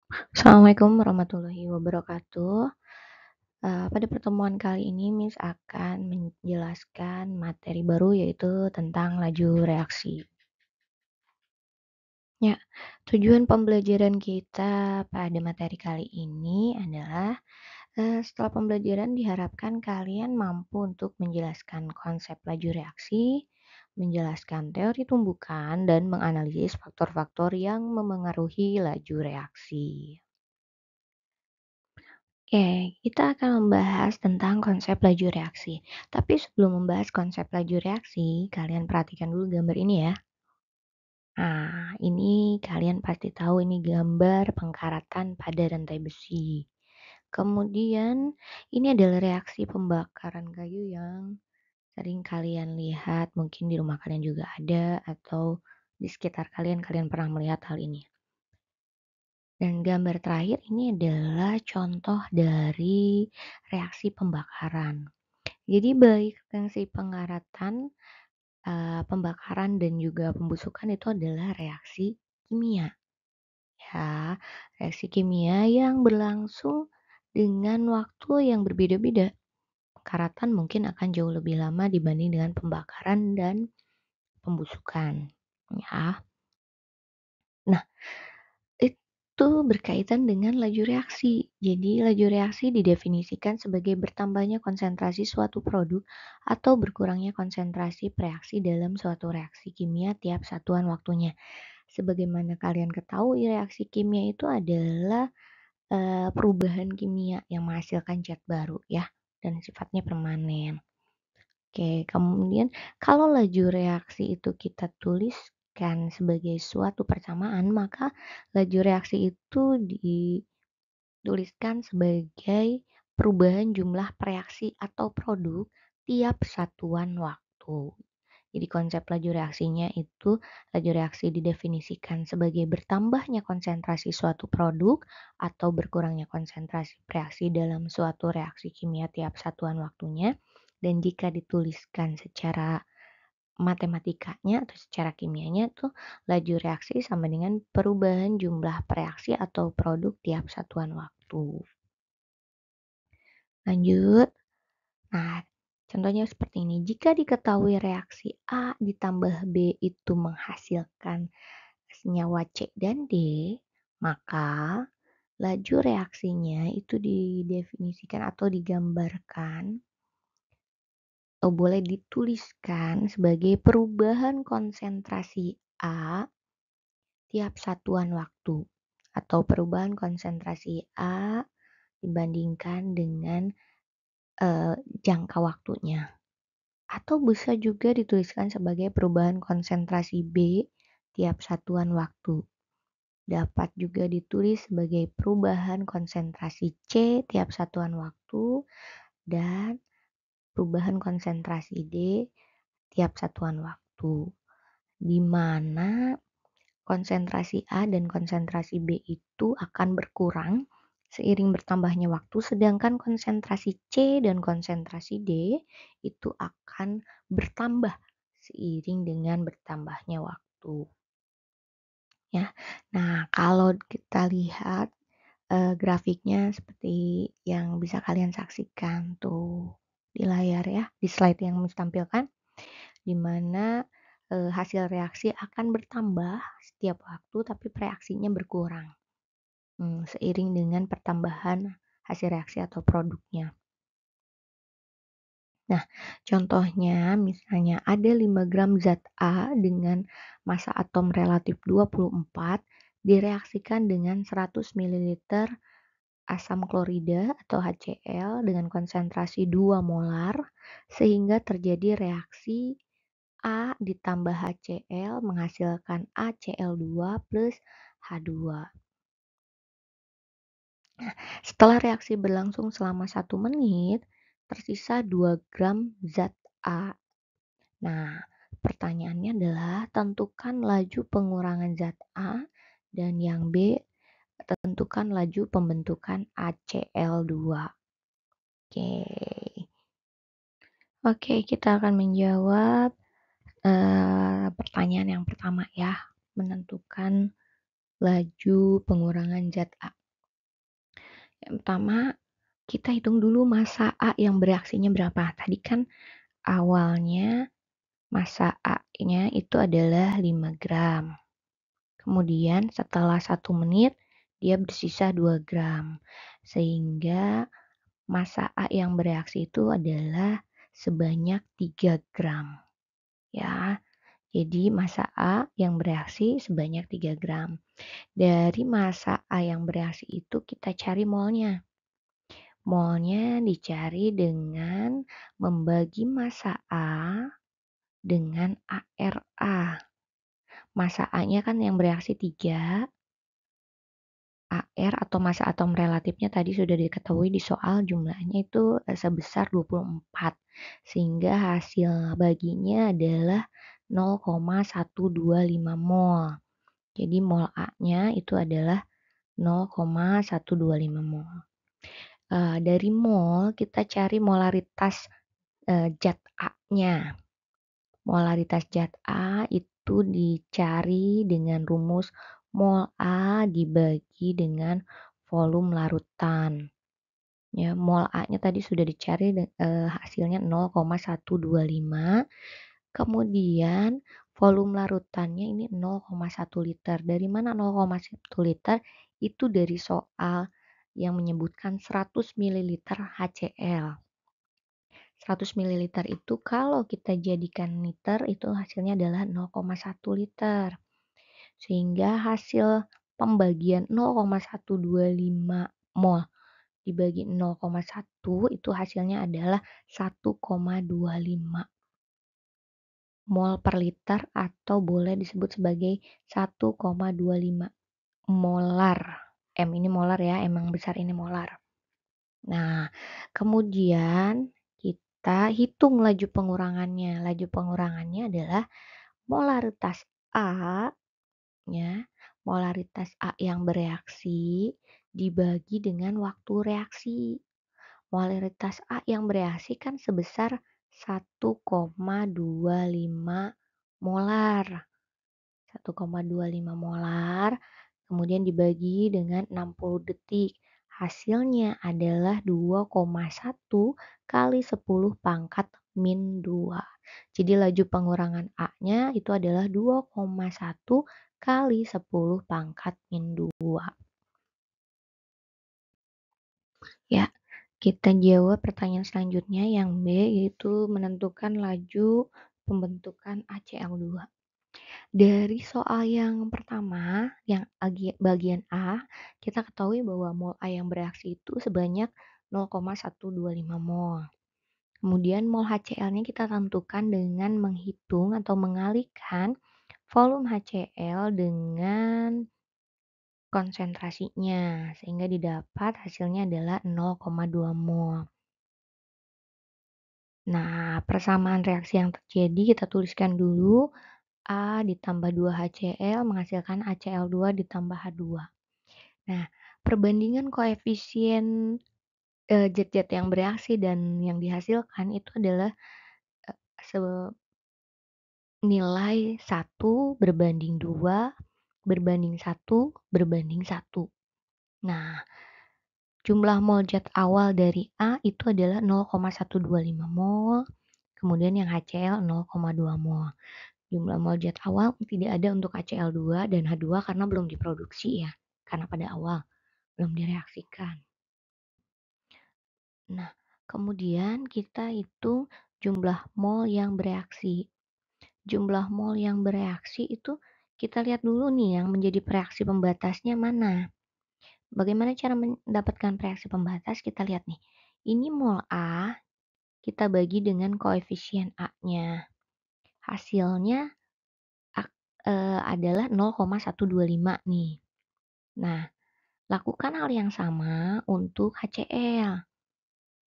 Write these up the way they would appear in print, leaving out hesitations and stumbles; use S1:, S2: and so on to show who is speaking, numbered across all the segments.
S1: Assalamualaikum warahmatullahi wabarakatuh. Pada pertemuan kali ini Miss akan menjelaskan materi baru yaitu tentang laju reaksi. Ya, tujuan pembelajaran kita pada materi kali ini adalah, setelah pembelajaran diharapkan kalian mampu untuk menjelaskan konsep laju reaksi, menjelaskan teori tumbukan, dan menganalisis faktor-faktor yang memengaruhi laju reaksi. Oke, kita akan membahas tentang konsep laju reaksi. Tapi sebelum membahas konsep laju reaksi, kalian perhatikan dulu gambar ini ya. Nah, ini kalian pasti tahu ini gambar pengkaratan pada rantai besi. Kemudian, ini adalah reaksi pembakaran kayu yang sering kalian lihat, mungkin di rumah kalian juga ada, atau di sekitar kalian, kalian pernah melihat hal ini. Dan gambar terakhir ini adalah contoh dari reaksi pembakaran. Jadi baik reaksi pengaratan, pembakaran dan juga pembusukan itu adalah reaksi kimia, ya. Reaksi kimia yang berlangsung dengan waktu yang berbeda-beda. Pengaratan mungkin akan jauh lebih lama dibanding dengan pembakaran dan pembusukan, ya. Nah, itu berkaitan dengan laju reaksi. Jadi, laju reaksi didefinisikan sebagai bertambahnya konsentrasi suatu produk atau berkurangnya konsentrasi reaksi dalam suatu reaksi kimia tiap satuan waktunya. Sebagaimana kalian ketahui, reaksi kimia itu adalah perubahan kimia yang menghasilkan zat baru ya, dan sifatnya permanen. Oke, kemudian kalau laju reaksi itu kita tuliskan sebagai suatu persamaan, maka laju reaksi itu dituliskan sebagai perubahan jumlah reaksi atau produk tiap satuan waktu. Jadi konsep laju reaksinya itu, laju reaksi didefinisikan sebagai bertambahnya konsentrasi suatu produk atau berkurangnya konsentrasi reaksi dalam suatu reaksi kimia tiap satuan waktunya. Dan jika dituliskan secara matematikanya atau secara kimianya tuh laju reaksi sama dengan perubahan jumlah reaksi atau produk tiap satuan waktu. Lanjut. Nah, contohnya seperti ini. Jika diketahui reaksi A ditambah B itu menghasilkan senyawa C dan D, maka laju reaksinya itu didefinisikan atau digambarkan atau boleh dituliskan sebagai perubahan konsentrasi A tiap satuan waktu atau perubahan konsentrasi A dibandingkan dengan jangka waktunya. Atau bisa juga dituliskan sebagai perubahan konsentrasi B tiap satuan waktu. Dapat juga ditulis sebagai perubahan konsentrasi C tiap satuan waktu dan perubahan konsentrasi D tiap satuan waktu. Di mana konsentrasi A dan konsentrasi B itu akan berkurang seiring bertambahnya waktu, sedangkan konsentrasi C dan konsentrasi D itu akan bertambah seiring dengan bertambahnya waktu. Ya, nah kalau kita lihat grafiknya seperti yang bisa kalian saksikan tuh di layar ya, di slide yang ditampilkan, di mana hasil reaksi akan bertambah setiap waktu tapi reaksinya berkurang. Seiring dengan pertambahan hasil reaksi atau produknya. Nah, contohnya misalnya ada 5 gram zat A dengan massa atom relatif 24 direaksikan dengan 100 ml asam klorida atau HCl dengan konsentrasi 2 molar sehingga terjadi reaksi A ditambah HCl menghasilkan ACl2 plus H2. Setelah reaksi berlangsung selama 1 menit, tersisa 2 gram zat A. Nah, pertanyaannya adalah tentukan laju pengurangan zat A dan yang B, tentukan laju pembentukan ACl2. Oke. Oke, kita akan menjawab pertanyaan yang pertama ya, menentukan laju pengurangan zat A. Yang pertama, kita hitung dulu massa A yang bereaksinya berapa. Tadi kan awalnya massa A-nya itu adalah 5 gram. Kemudian setelah 1 menit, dia bersisa 2 gram. Sehingga massa A yang bereaksi itu adalah sebanyak 3 gram. Ya, jadi massa A yang bereaksi sebanyak 3 gram. Dari massa A yang bereaksi itu kita cari molnya. Molnya dicari dengan membagi massa A dengan ARA. Massa A-nya kan yang bereaksi 3, AR atau massa atom relatifnya tadi sudah diketahui di soal jumlahnya itu sebesar 24. Sehingga hasil baginya adalah 0,125 mol. Jadi mol A-nya itu adalah 0,125 mol. Dari mol kita cari molaritas zat A-nya. Molaritas zat A itu dicari dengan rumus mol A dibagi dengan volume larutan. Ya, mol A-nya tadi sudah dicari hasilnya 0,125. Kemudian volume larutannya ini 0,1 liter. Dari mana 0,1 liter? Itu dari soal yang menyebutkan 100 ml HCl. 100 ml itu kalau kita jadikan liter itu hasilnya adalah 0,1 liter. Sehingga hasil pembagian 0,125 mol dibagi 0,1 itu hasilnya adalah 1,25 mol per liter atau boleh disebut sebagai 1,25 molar. M ini molar ya, emang besar ini molar. Nah, kemudian kita hitung laju pengurangannya. Laju pengurangannya adalah molaritas A, ya, molaritas A yang bereaksi dibagi dengan waktu reaksi. Molaritas A yang bereaksi kan sebesar 1,25 molar. 1,25 molar, kemudian dibagi dengan 60 detik. Hasilnya adalah 2,1 kali 10 pangkat min 2. Jadi laju pengurangan A-nya itu adalah 2,1 kali 10 pangkat min 2. Ya, kita jawab pertanyaan selanjutnya yang B, yaitu menentukan laju pembentukan ACl2. Dari soal yang pertama, yang bagian A, kita ketahui bahwa mol A yang bereaksi itu sebanyak 0,125 mol. Kemudian mol HCl-nya kita tentukan dengan menghitung atau mengalihkan volume HCl dengan konsentrasinya, sehingga didapat hasilnya adalah 0,2 mol. Nah, persamaan reaksi yang terjadi kita tuliskan dulu. A ditambah 2 HCl menghasilkan ACl2 ditambah H2. Nah, perbandingan koefisien zat-zat yang bereaksi dan yang dihasilkan itu adalah nilai 1 berbanding 2 berbanding 1 berbanding 1. Nah, jumlah mol zat awal dari A itu adalah 0,125 mol, kemudian yang HCl 0,2 mol. Jumlah mol zat awal tidak ada untuk HCl2 dan H2 karena belum diproduksi ya, karena pada awal belum direaksikan. Nah, kemudian kita hitung jumlah mol yang bereaksi. Jumlah mol yang bereaksi itu kita lihat dulu nih yang menjadi reaksi pembatasnya mana. Bagaimana cara mendapatkan reaksi pembatas? Kita lihat nih. Ini mol A, kita bagi dengan koefisien A-nya. Hasilnya adalah 0,125 nih. Nah, lakukan hal yang sama untuk HCl.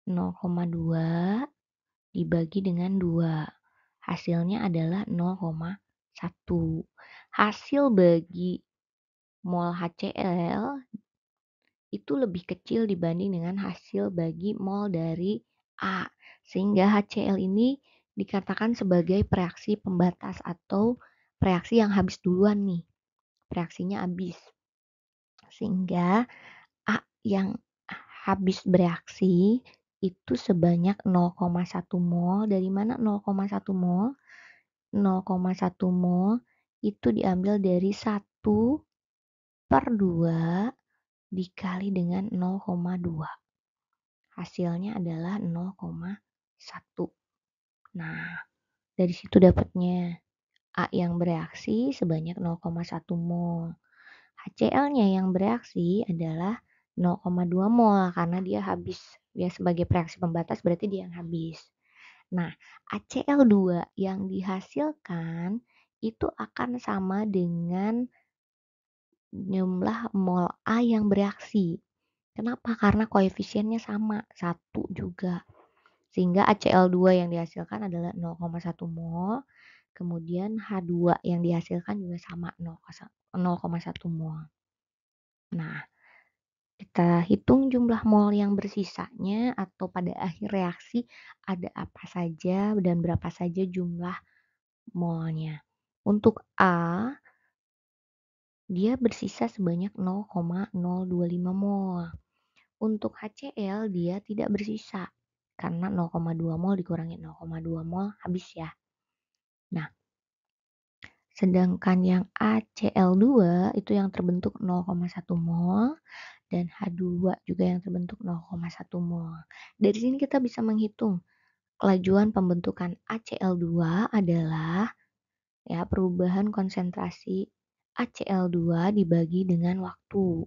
S1: 0,2 dibagi dengan 2. Hasilnya adalah 0,1. Hasil bagi mol HCl itu lebih kecil dibanding dengan hasil bagi mol dari A. Sehingga HCl ini dikatakan sebagai reaksi pembatas atau reaksi yang habis duluan nih. Reaksinya habis. Sehingga A yang habis bereaksi itu sebanyak 0,1 mol. Dari mana 0,1 mol? 0,1 mol itu diambil dari 1/2 dikali dengan 0,2. Hasilnya adalah 0,1. Nah, dari situ dapatnya A yang bereaksi sebanyak 0,1 mol. HCl-nya yang bereaksi adalah 0,2 mol karena dia habis. Dia sebagai reaksi pembatas berarti dia yang habis. Nah, HCl2 yang dihasilkan itu akan sama dengan jumlah mol A yang bereaksi. Kenapa? Karena koefisiennya sama, 1 juga. Sehingga HCl2 yang dihasilkan adalah 0,1 mol. Kemudian H2 yang dihasilkan juga sama 0,1 mol. Nah, kita hitung jumlah mol yang bersisanya atau pada akhir reaksi ada apa saja dan berapa saja jumlah molnya. Untuk A, dia bersisa sebanyak 0,025 mol. Untuk HCl dia tidak bersisa karena 0,2 mol dikurangi 0,2 mol habis ya. Nah, sedangkan yang HCl2 itu yang terbentuk 0,1 mol dan H2 juga yang terbentuk 0,1 mol. Dari sini kita bisa menghitung kelajuan pembentukan HCl2 adalah ya perubahan konsentrasi HCl2 dibagi dengan waktu.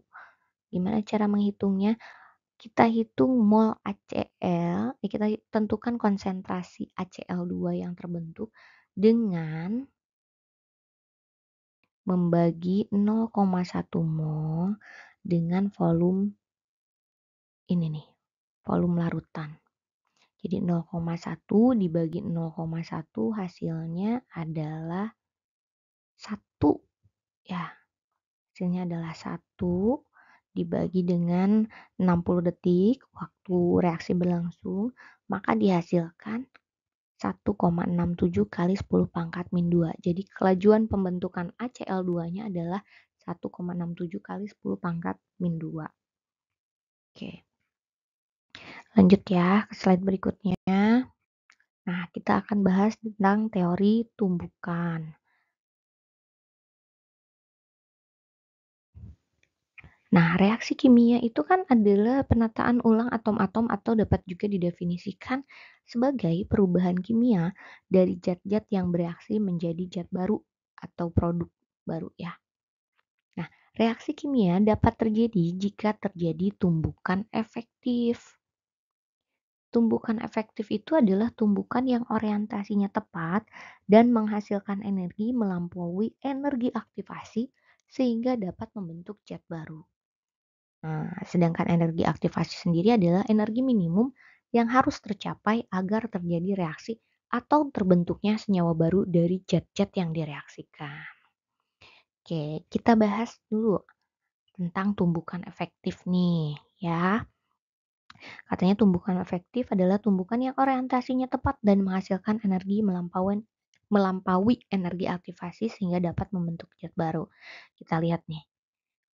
S1: Gimana cara menghitungnya? Kita hitung mol HCl, kita tentukan konsentrasi HCl2 yang terbentuk dengan membagi 0,1 mol dengan volume ini nih, volume larutan. Jadi 0,1 dibagi 0,1 hasilnya adalah 1 ya. Hasilnya adalah 1 dibagi dengan 60 detik waktu reaksi berlangsung, maka dihasilkan 1,67 kali 10 pangkat min 2. Jadi kelajuan pembentukan HCl2-nya adalah 1,67 kali 10 pangkat min 2. Oke. Lanjut ya ke slide berikutnya. Nah, kita akan bahas tentang teori tumbukan. Nah, reaksi kimia itu kan adalah penataan ulang atom-atom atau dapat juga didefinisikan sebagai perubahan kimia dari zat-zat yang bereaksi menjadi zat baru atau produk baru ya. Nah, reaksi kimia dapat terjadi jika terjadi tumbukan efektif. Tumbukan efektif itu adalah tumbukan yang orientasinya tepat dan menghasilkan energi melampaui energi aktivasi sehingga dapat membentuk zat baru. Nah, sedangkan energi aktivasi sendiri adalah energi minimum yang harus tercapai agar terjadi reaksi atau terbentuknya senyawa baru dari zat-zat yang direaksikan. Oke, kita bahas dulu tentang tumbukan efektif nih ya. Katanya tumbukan efektif adalah tumbukan yang orientasinya tepat dan menghasilkan energi melampaui energi aktivasi sehingga dapat membentuk zat baru. Kita lihat nih,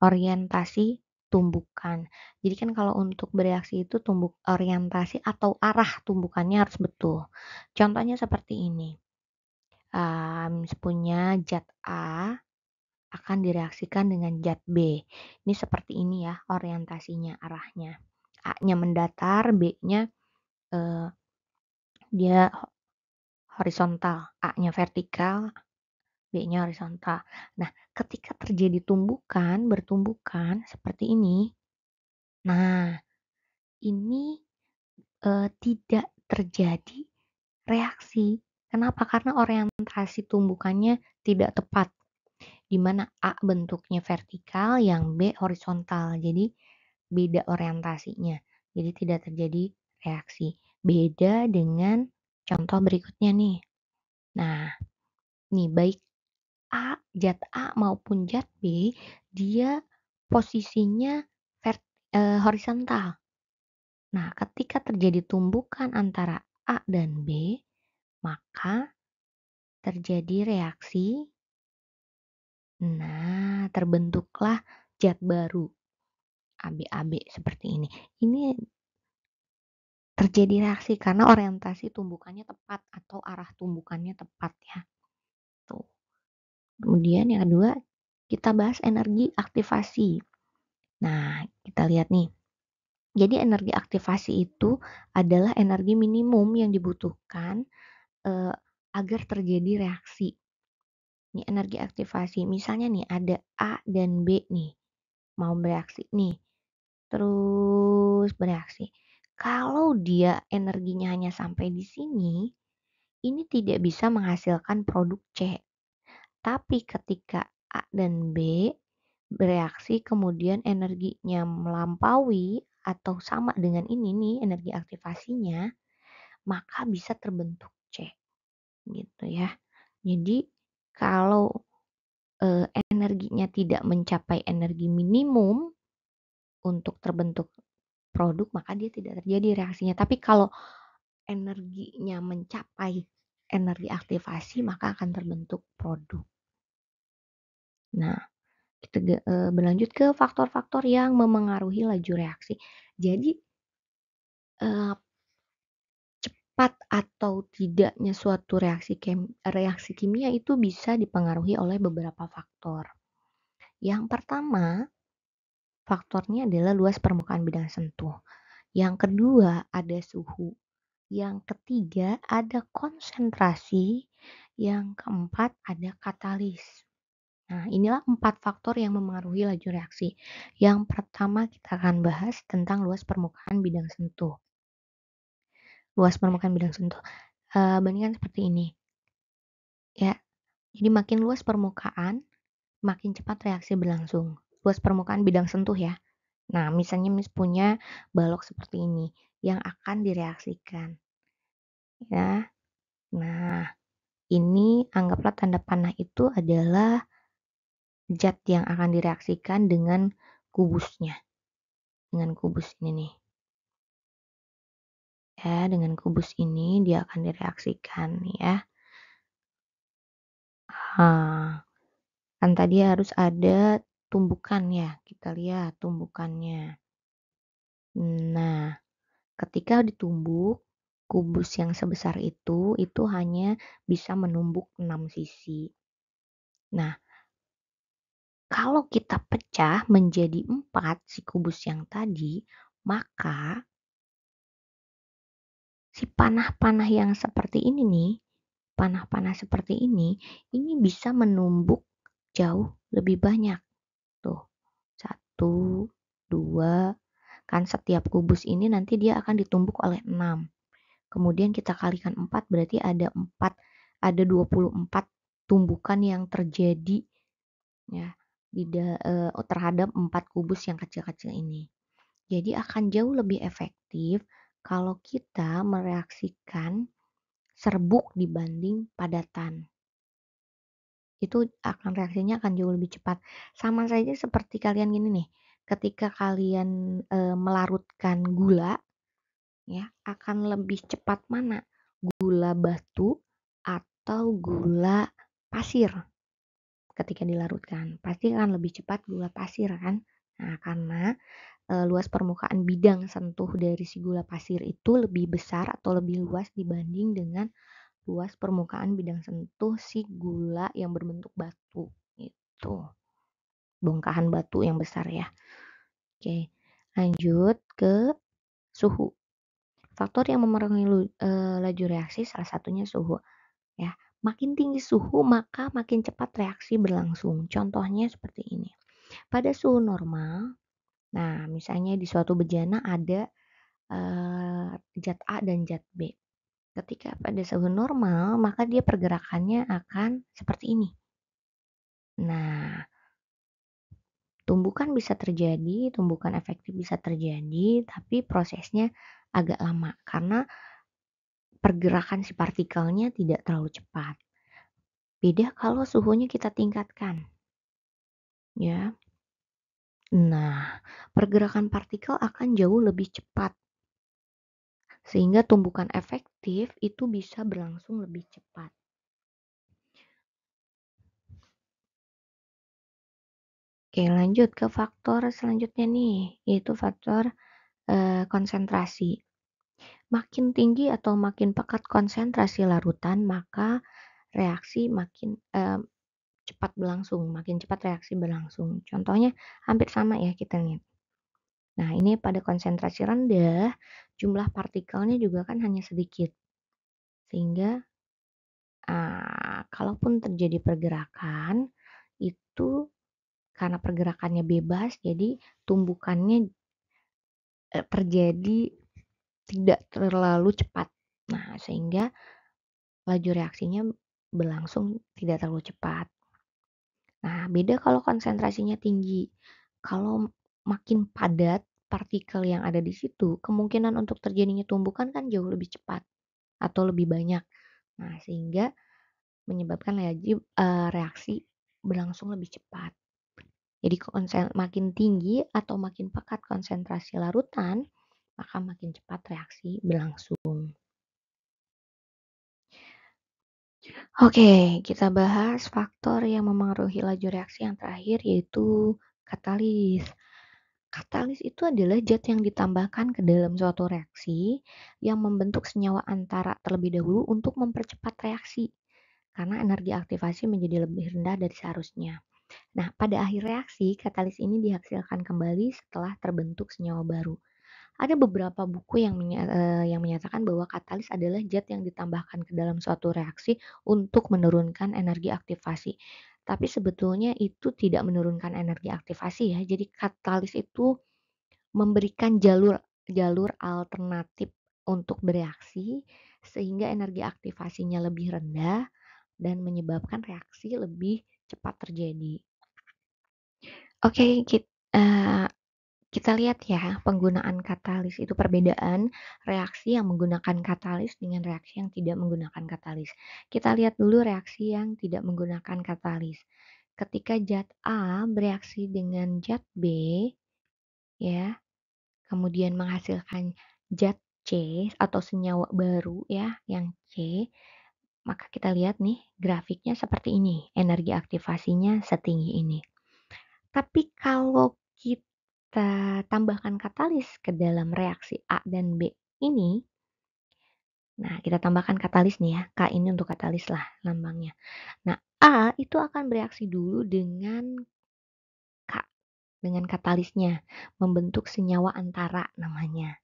S1: orientasi tumbukan. Jadi kan kalau untuk bereaksi itu orientasi atau arah tumbukannya harus betul. Contohnya seperti ini. Punya zat A akan direaksikan dengan zat B. Ini seperti ini ya orientasinya, arahnya. A-nya mendatar, B-nya dia horizontal, A-nya vertikal, B-nya horizontal. Nah, ketika terjadi bertumbukan seperti ini, nah ini tidak terjadi reaksi. Kenapa? Karena orientasi tumbukannya tidak tepat, di mana A bentuknya vertikal, yang B horizontal. Jadi beda orientasinya. Jadi tidak terjadi reaksi. Beda dengan contoh berikutnya nih. Nah, nih baik zat A maupun zat B, dia posisinya horizontal. Nah, ketika terjadi tumbukan antara A dan B, maka terjadi reaksi. Nah, terbentuklah zat baru AB seperti ini. Ini terjadi reaksi karena orientasi tumbukannya tepat atau arah tumbukannya tepat ya, tuh. Kemudian yang kedua, kita bahas energi aktivasi. Nah, kita lihat nih. Jadi energi aktivasi itu adalah energi minimum yang dibutuhkan agar terjadi reaksi. Ini energi aktivasi, misalnya nih ada A dan B nih, mau bereaksi nih, terus bereaksi. Kalau dia energinya hanya sampai di sini, ini tidak bisa menghasilkan produk C. Tapi ketika A dan B bereaksi kemudian energinya melampaui atau sama dengan ini nih energi aktivasinya, maka bisa terbentuk C gitu ya. Jadi kalau energinya tidak mencapai energi minimum untuk terbentuk produk, maka dia tidak terjadi reaksinya. Tapi kalau energinya mencapai energi aktivasi, maka akan terbentuk produk. Nah, kita berlanjut ke faktor-faktor yang memengaruhi laju reaksi. Jadi, cepat atau tidaknya suatu reaksi kimia itu bisa dipengaruhi oleh beberapa faktor. Yang pertama, faktornya adalah luas permukaan bidang sentuh. Yang kedua, ada suhu. Yang ketiga, ada konsentrasi. Yang keempat, ada katalis. Nah, inilah 4 faktor yang memengaruhi laju reaksi. Yang pertama kita akan bahas tentang luas permukaan bidang sentuh. Luas permukaan bidang sentuh, bandingkan seperti ini, ya. Jadi makin luas permukaan, makin cepat reaksi berlangsung. Luas permukaan bidang sentuh ya. Nah, misalnya punya balok seperti ini yang akan direaksikan, ya. Nah, ini anggaplah tanda panah itu adalah zat yang akan direaksikan dengan kubusnya. Dengan kubus ini nih. Ya, dengan kubus ini dia akan direaksikan ya. Kan tadi harus ada tumbukan ya, kita lihat tumbukannya. Nah, ketika ditumbuk, kubus yang sebesar itu hanya bisa menumbuk 6 sisi. Nah, kalau kita pecah menjadi 4 si kubus yang tadi, maka si panah-panah yang seperti ini nih, panah-panah seperti ini bisa menumbuk jauh lebih banyak. Tuh, 1, 2, kan setiap kubus ini nanti dia akan ditumbuk oleh 6. Kemudian kita kalikan 4 berarti ada 24 tumbukan yang terjadi ya terhadap 4 kubus yang kecil-kecil ini. Jadi akan jauh lebih efektif kalau kita mereaksikan serbuk dibanding padatan. Itu reaksinya akan jauh lebih cepat. Sama saja seperti kalian gini nih, ketika kalian melarutkan gula, ya akan lebih cepat mana? Gula batu atau gula pasir ketika dilarutkan. Pasti akan lebih cepat gula pasir kan? Nah, karena luas permukaan bidang sentuh dari si gula pasir itu lebih besar atau lebih luas dibanding dengan luas permukaan bidang sentuh si gula yang berbentuk batu. Itu bongkahan batu yang besar ya. Oke, lanjut ke suhu. Faktor yang memengaruhi laju reaksi salah satunya suhu ya. Makin tinggi suhu maka makin cepat reaksi berlangsung. Contohnya seperti ini. Pada suhu normal, nah misalnya di suatu bejana ada zat A dan zat B. Ketika pada suhu normal, maka dia pergerakannya akan seperti ini. Nah, tumbukan bisa terjadi, tumbukan efektif bisa terjadi, tapi prosesnya agak lama karena pergerakan si partikelnya tidak terlalu cepat. Beda kalau suhunya kita tingkatkan. Ya. Nah, pergerakan partikel akan jauh lebih cepat. Sehingga tumbukan efektif itu bisa berlangsung lebih cepat. Oke, lanjut ke faktor selanjutnya nih, yaitu faktor, konsentrasi. Makin tinggi atau makin pekat konsentrasi larutan, maka reaksi makin, cepat berlangsung, makin cepat reaksi berlangsung. Contohnya hampir sama ya kita lihat. Nah, ini pada konsentrasi rendah, jumlah partikelnya juga kan hanya sedikit. Sehingga, kalaupun terjadi pergerakan, itu karena pergerakannya bebas, jadi tumbukannya, terjadi tidak terlalu cepat. Nah, sehingga laju reaksinya berlangsung tidak terlalu cepat. Nah, beda kalau konsentrasinya tinggi. Kalau makin padat partikel yang ada di situ, kemungkinan untuk terjadinya tumbukan kan jauh lebih cepat atau lebih banyak. Nah, sehingga menyebabkan reaksi berlangsung lebih cepat. Jadi makin tinggi atau makin pekat konsentrasi larutan, maka makin cepat reaksi berlangsung. Oke, kita bahas faktor yang memengaruhi laju reaksi yang terakhir yaitu katalis. Katalis itu adalah zat yang ditambahkan ke dalam suatu reaksi yang membentuk senyawa antara terlebih dahulu untuk mempercepat reaksi karena energi aktivasi menjadi lebih rendah dari seharusnya. Nah, pada akhir reaksi, katalis ini dihasilkan kembali setelah terbentuk senyawa baru. Ada beberapa buku yang menyatakan bahwa katalis adalah zat yang ditambahkan ke dalam suatu reaksi untuk menurunkan energi aktivasi. Tapi sebetulnya itu tidak menurunkan energi aktivasi ya. Jadi katalis itu memberikan jalur jalur alternatif untuk bereaksi sehingga energi aktivasinya lebih rendah dan menyebabkan reaksi lebih cepat terjadi. Oke, kita lihat ya penggunaan katalis itu perbedaan reaksi yang menggunakan katalis dengan reaksi yang tidak menggunakan katalis. Kita lihat dulu reaksi yang tidak menggunakan katalis. Ketika zat A bereaksi dengan zat B, ya, kemudian menghasilkan zat C atau senyawa baru ya, yang C, maka kita lihat nih grafiknya seperti ini, energi aktivasinya setinggi ini. Tapi kalau kita tambahkan katalis ke dalam reaksi A dan B ini, nah kita tambahkan katalis nih ya, K ini untuk katalis lah lambangnya. Nah, A itu akan bereaksi dulu dengan K, dengan katalisnya, membentuk senyawa antara namanya.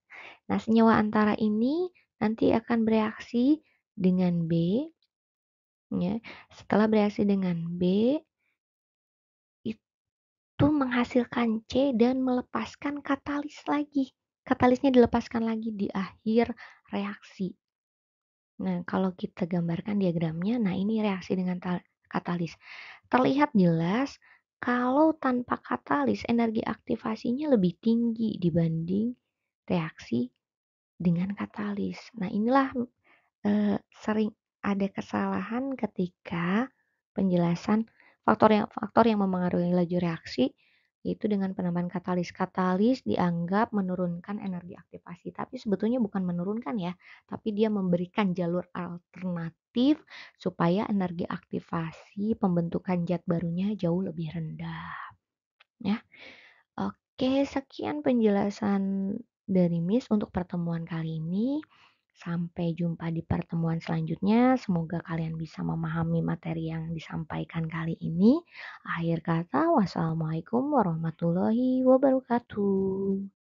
S1: Nah, senyawa antara ini nanti akan bereaksi dengan B, ya. Setelah bereaksi dengan B, itu menghasilkan C dan melepaskan katalis lagi. Katalisnya dilepaskan lagi di akhir reaksi. Nah, kalau kita gambarkan diagramnya, nah ini reaksi dengan katalis. Terlihat jelas kalau tanpa katalis energi aktivasinya lebih tinggi dibanding reaksi dengan katalis. Nah, inilah sering ada kesalahan ketika penjelasan faktor yang memengaruhi laju reaksi, yaitu dengan penambahan katalis. Katalis dianggap menurunkan energi aktivasi, tapi sebetulnya bukan menurunkan ya, tapi dia memberikan jalur alternatif supaya energi aktivasi pembentukan zat barunya jauh lebih rendah, ya. Oke, sekian penjelasan dari Miss untuk pertemuan kali ini. Sampai jumpa di pertemuan selanjutnya. Semoga kalian bisa memahami materi yang disampaikan kali ini. Akhir kata, wassalamualaikum warahmatullahi wabarakatuh.